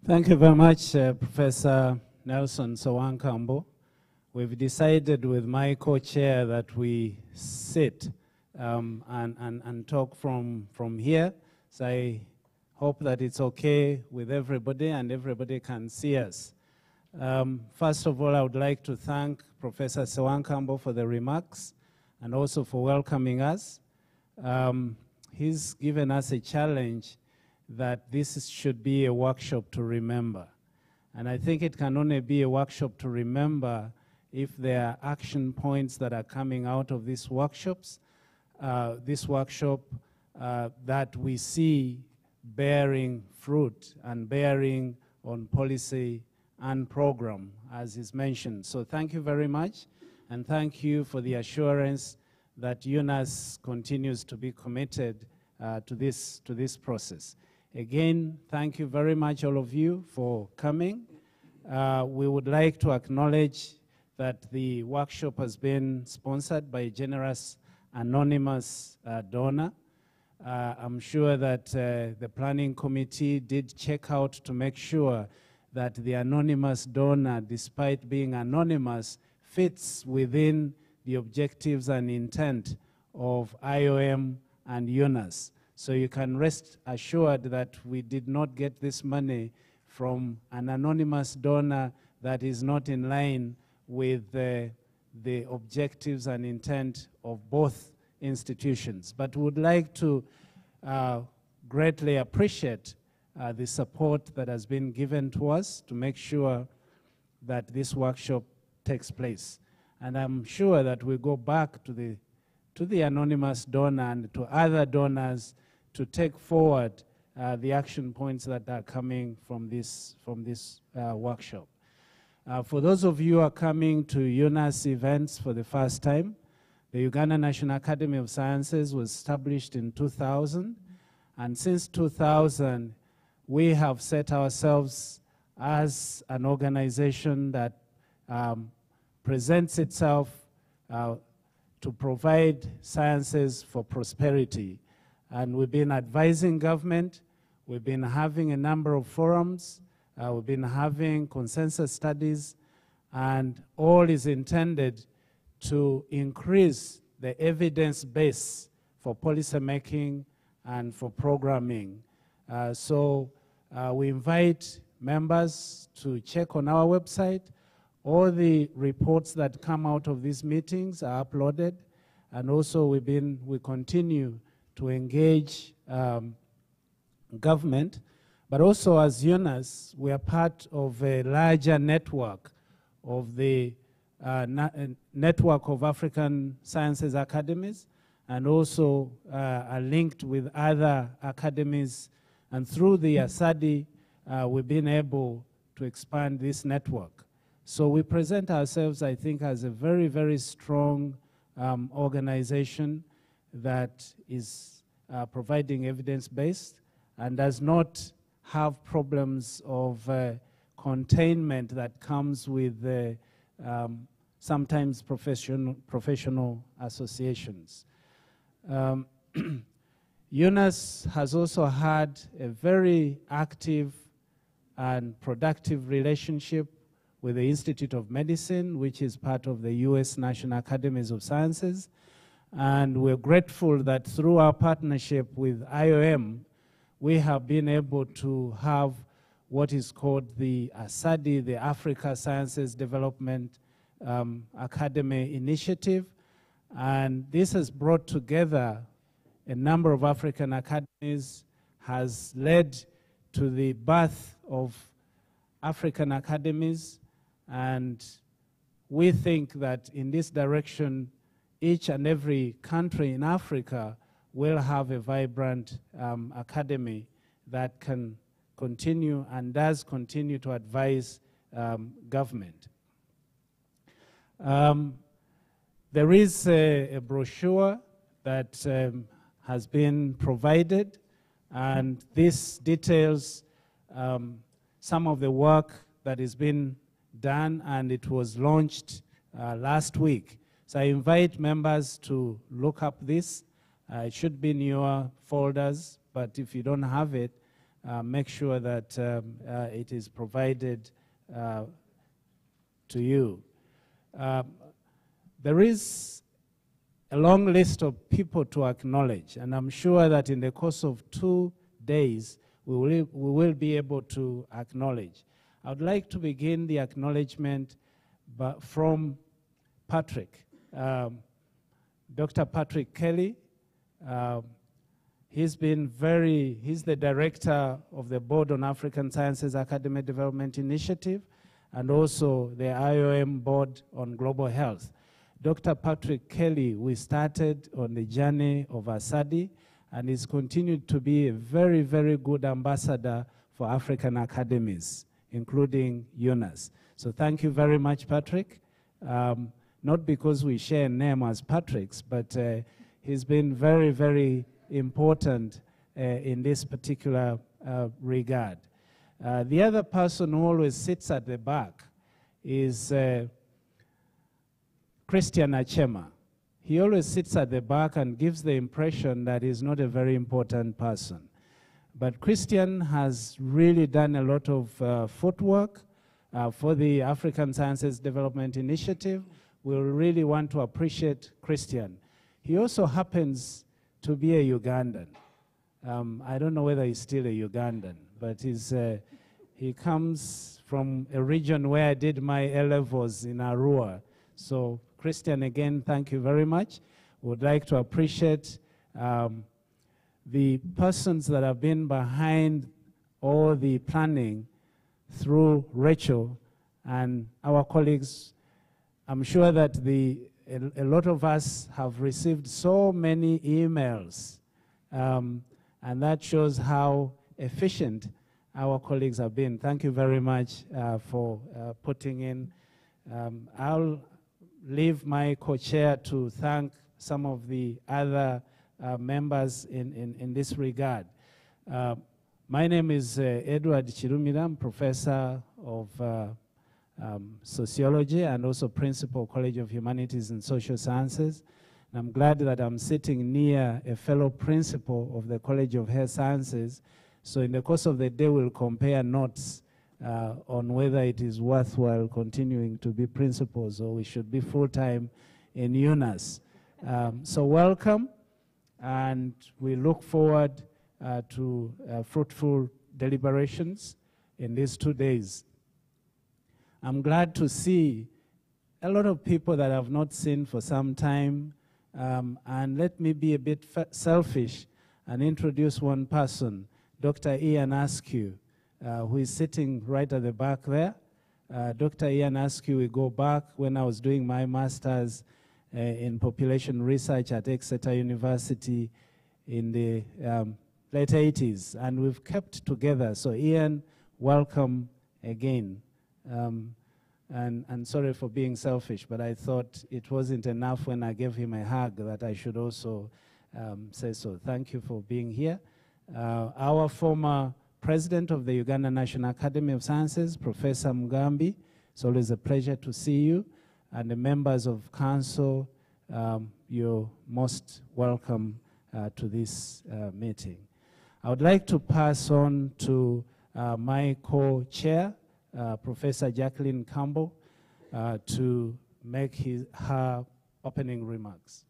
Thank you very much, Professor Nelson Sowankambo. We've decided with my co-chair that we sit and talk from here. So I hope that it's okay with everybody and everybody can see us. First of all, I would like to thank Professor Sowankambo for the remarks and also for welcoming us. He's given us a challenge that this should be a workshop to remember. And I think it can only be a workshop to remember if there are action points that are coming out of these workshops, that we see bearing fruit and bearing on policy and program, as is mentioned. So thank you very much, and thank you for the assurance that UNAS continues to be committed to this process. Again, thank you very much, all of you, for coming. We would like to acknowledge that the workshop has been sponsored by a generous anonymous donor. I'm sure that the planning committee did check out to make sure that the anonymous donor, despite being anonymous, fits within the objectives and intent of IOM and UNAS. So you can rest assured that we did not get this money from an anonymous donor that is not in line with the objectives and intent of both institutions. But we would like to greatly appreciate the support that has been given to us to make sure that this workshop takes place. And I'm sure that we go back to the anonymous donor and to other donors to take forward the action points that are coming from this workshop. For those of you who are coming to UNAS events for the first time, the Uganda National Academy of Sciences was established in 2000, and since 2000, we have set ourselves as an organization that presents itself to provide sciences for prosperity. And we've been advising government, we've been having a number of forums, we've been having consensus studies, and all is intended to increase the evidence base for policy making and for programming. So we invite members to check on our website. All the reports that come out of these meetings are uploaded, and also we continue to engage government, but also as UNAS, we are part of a larger network of the network of African Sciences Academies, and also are linked with other academies. And through the ASADI, we've been able to expand this network. So we present ourselves, I think, as a very, very strong organization that is providing evidence-based and does not have problems of containment that comes with sometimes professional associations. UNAS has also had a very active and productive relationship with the Institute of Medicine, which is part of the US National Academies of Sciences. And we're grateful that through our partnership with IOM, we have been able to have what is called the ASADI, the Africa Sciences Development Academy Initiative. And this has brought together a number of African academies, has led to the birth of African academies. And we think that in this direction, each and every country in Africa will have a vibrant academy that can continue and does continue to advise government. There is a brochure that has been provided, and this details some of the work that has been done, and it was launched last week. So I invite members to look up this. It should be in your folders, but if you don't have it, make sure that it is provided to you. There is a long list of people to acknowledge, and I'm sure that in the course of 2 days, we will be able to acknowledge. I would like to begin the acknowledgement from Patrick. Dr. Patrick Kelly, he's the director of the Board on African Sciences Academic Development Initiative and also the IOM Board on Global Health. Dr. Patrick Kelly, we started on the journey of ASADI, and he's continued to be a very, very good ambassador for African academies, including UNAS. So thank you very much, Patrick. Not because we share a name as Patrick's, but he's been very, very important in this particular regard. The other person who always sits at the back is Christian Achema. He always sits at the back and gives the impression that he's not a very important person. But Christian has really done a lot of footwork for the African Sciences Development Initiative. We really want to appreciate Christian. He also happens to be a Ugandan. I don't know whether he's still a Ugandan, but he comes from a region where I did my A-levels in Arua. So Christian, again, thank you very much. Would like to appreciate the persons that have been behind all the planning through Rachel and our colleagues. I'm sure that a lot of us have received so many emails, and that shows how efficient our colleagues have been. Thank you very much for putting in. I'll leave my co-chair to thank some of the other members in this regard. My name is Edward Kirumira. I'm professor of sociology and also principal College of Humanities and Social Sciences. And I'm glad that I'm sitting near a fellow principal of the College of Health Sciences. So in the course of the day, we'll compare notes on whether it is worthwhile continuing to be principals or we should be full-time in UNAS. So welcome, and we look forward to fruitful deliberations in these 2 days. I'm glad to see a lot of people that I've not seen for some time, and let me be a bit selfish and introduce one person, Dr. Ian Askew, who is sitting right at the back there. Dr. Ian Askew, we go back when I was doing my master's in population research at Exeter University in the late 80s, and we've kept together. So Ian, welcome again. And sorry for being selfish, but I thought it wasn't enough when I gave him a hug that I should also say so. Thank you for being here. Our former president of the Uganda National Academy of Sciences, Professor Mugambi, it's always a pleasure to see you. And the members of council, you're most welcome to this meeting. I would like to pass on to my co-chair, Professor Jacqueline Campbell, to make her opening remarks.